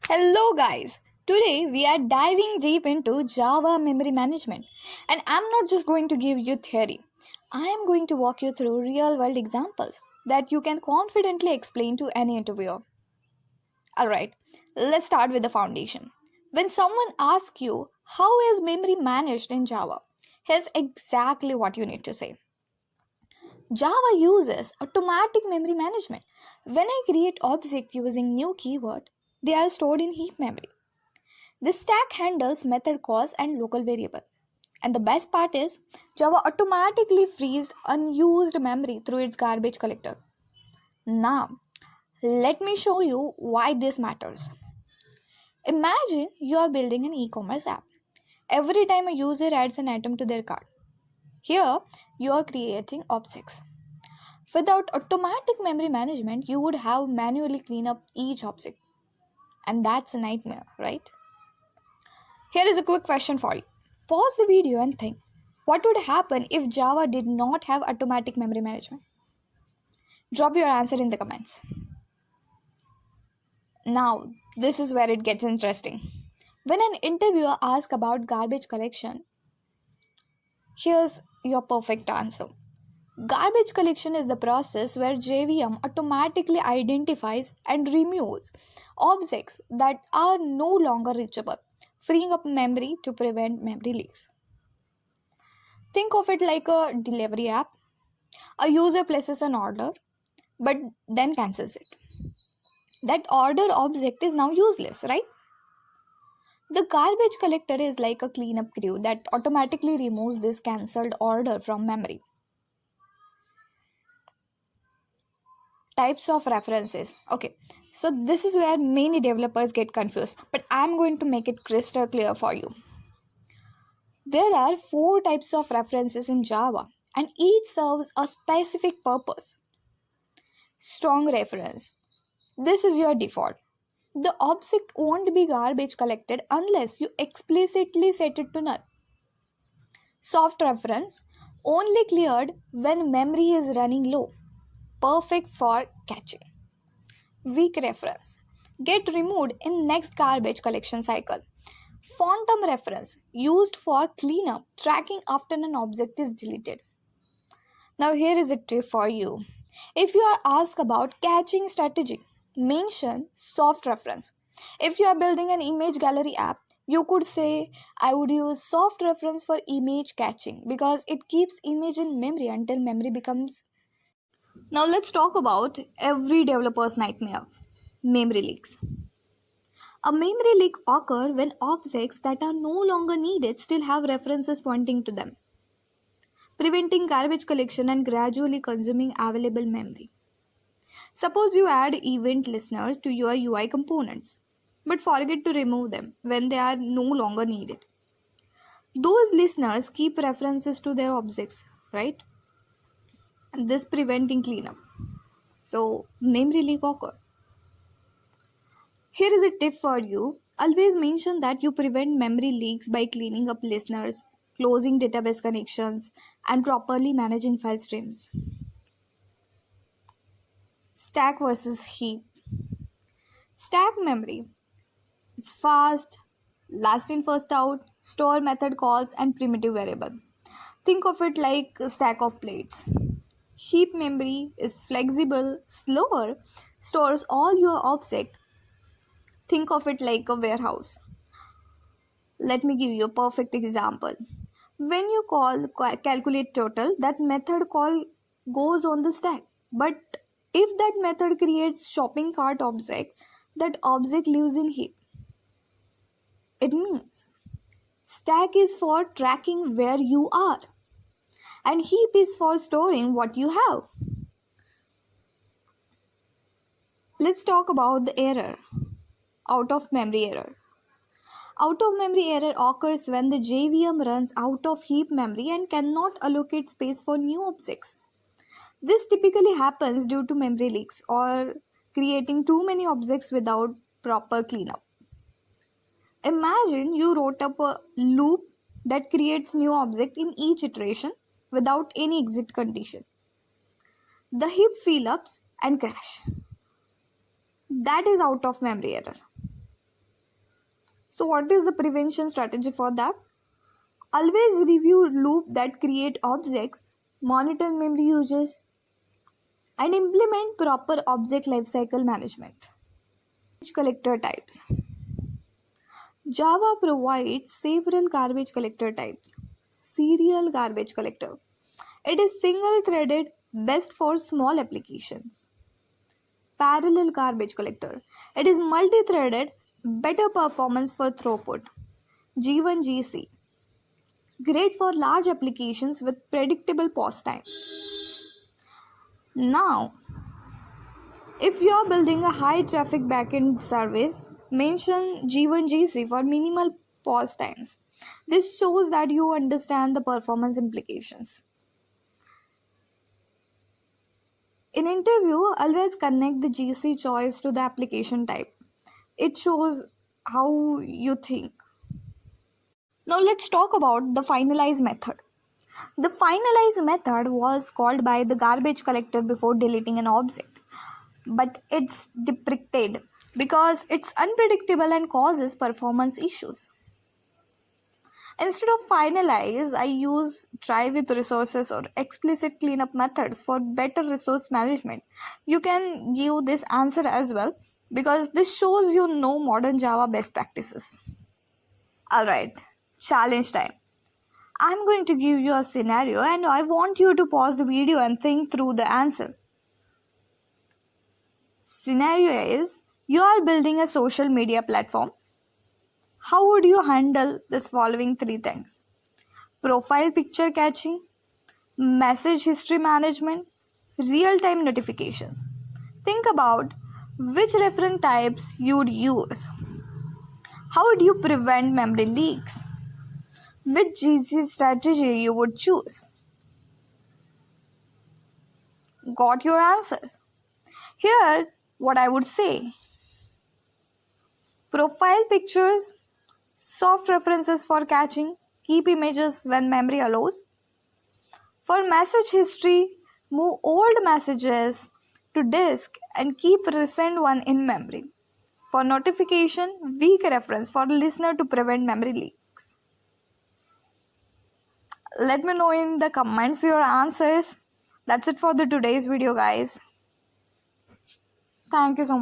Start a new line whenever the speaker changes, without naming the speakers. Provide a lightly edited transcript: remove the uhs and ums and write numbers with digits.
Hello guys! Today we are diving deep into Java memory management, and I'm not just going to give you theory. I am going to walk you through real world examples that you can confidently explain to any interviewer. Alright, let's start with the foundation. When someone asks you how is memory managed in Java, here's exactly what you need to say. Java uses automatic memory management. When I create objects using new keyword, they are stored in heap memory. This stack handles method calls and local variable. And the best part is, Java automatically frees unused memory through its garbage collector. Now, let me show you why this matters. Imagine you are building an e-commerce app. Every time a user adds an item to their cart, here you are creating objects. Without automatic memory management, you would have manually clean up each object. And that's a nightmare, right? Here is a quick question for you. Pause the video and think. What would happen if Java did not have automatic memory management? Drop your answer in the comments. Now, this is where it gets interesting. When an interviewer asks about garbage collection, here's your perfect answer. Garbage collection is the process where JVM automatically identifies and removes objects that are no longer reachable, freeing up memory to prevent memory leaks. Think of it like a delivery app. A user places an order but then cancels it. That order object is now useless, right? The garbage collector is like a cleanup crew that automatically removes this cancelled order from memory. Types of references. Okay, so this is where many developers get confused, but I'm going to make it crystal clear for you. There are 4 types of references in Java, and each serves a specific purpose. Strong reference. This is your default. The object won't be garbage collected unless you explicitly set it to null. Soft reference. Only cleared when memory is running low. Perfect for caching. Weak reference. Get removed in next garbage collection cycle. Phantom reference. Used for cleanup, tracking after an object is deleted. Now here is a tip for you. If you are asked about caching strategy, mention soft reference. If you are building an image gallery app, you could say, I would use soft reference for image caching because it keeps image in memory until memory becomes. Now let's talk about every developer's nightmare, memory leaks. A memory leak occurs when objects that are no longer needed still have references pointing to them, preventing garbage collection and gradually consuming available memory. Suppose you add event listeners to your UI components, but forget to remove them when they are no longer needed. Those listeners keep references to their objects, right? And this preventing cleanup. So memory leak occur. Here is a tip for you. Always mention that you prevent memory leaks by cleaning up listeners, closing database connections, and properly managing file streams. Stack versus heap. Stack memory. It's fast, last in first out, store method calls, and primitive variable. Think of it like a stack of plates. Heap memory is flexible, slower, stores all your objects. Think of it like a warehouse. Let me give you a perfect example. When you call calculate total, that method call goes on the stack. But if that method creates shopping cart object, that object lives in heap. It means stack is for tracking where you are and heap is for storing what you have. Let's talk about the error, out of memory error. Out of memory error occurs when the JVM runs out of heap memory and cannot allocate space for new objects. This typically happens due to memory leaks or creating too many objects without proper cleanup. Imagine you wrote up a loop that creates new object in each iteration without any exit condition. The heap fill ups and crash. That is out of memory error. So what is the prevention strategy for that? Always review loop that create objects, monitor memory usage, and implement proper object lifecycle management. Collector types. Java provides several garbage collector types. Serial garbage collector. It is single-threaded, best for small applications. Parallel garbage collector. It is multi-threaded, better performance for throughput. G1GC. Great for large applications with predictable pause times. Now, if you are building a high-traffic backend service, mention G1GC for minimal pause times. This shows that you understand the performance implications. In interview, always connect the GC choice to the application type. It shows how you think. Now let's talk about the finalize method. The finalize method was called by the garbage collector before deleting an object, but it's deprecated because it's unpredictable and causes performance issues. Instead of finalize, I use try with resources or explicit cleanup methods for better resource management. You can give this answer as well because this shows you know modern Java best practices. Alright, challenge time. I'm going to give you a scenario and I want you to pause the video and think through the answer. Scenario is, you are building a social media platform. How would you handle this following 3 things? Profile picture catching, message history management, real-time notifications. Think about which reference types you would use. How would you prevent memory leaks? Which GC strategy you would choose? Got your answers? Here, what I would say. Profile pictures, soft references for catching, keep images when memory allows. For message history, move old messages to disk and keep recent one in memory. For notification, weak reference for listener to prevent memory leaks. Let me know in the comments your answers. That's it for the today's video, guys. Thank you so much.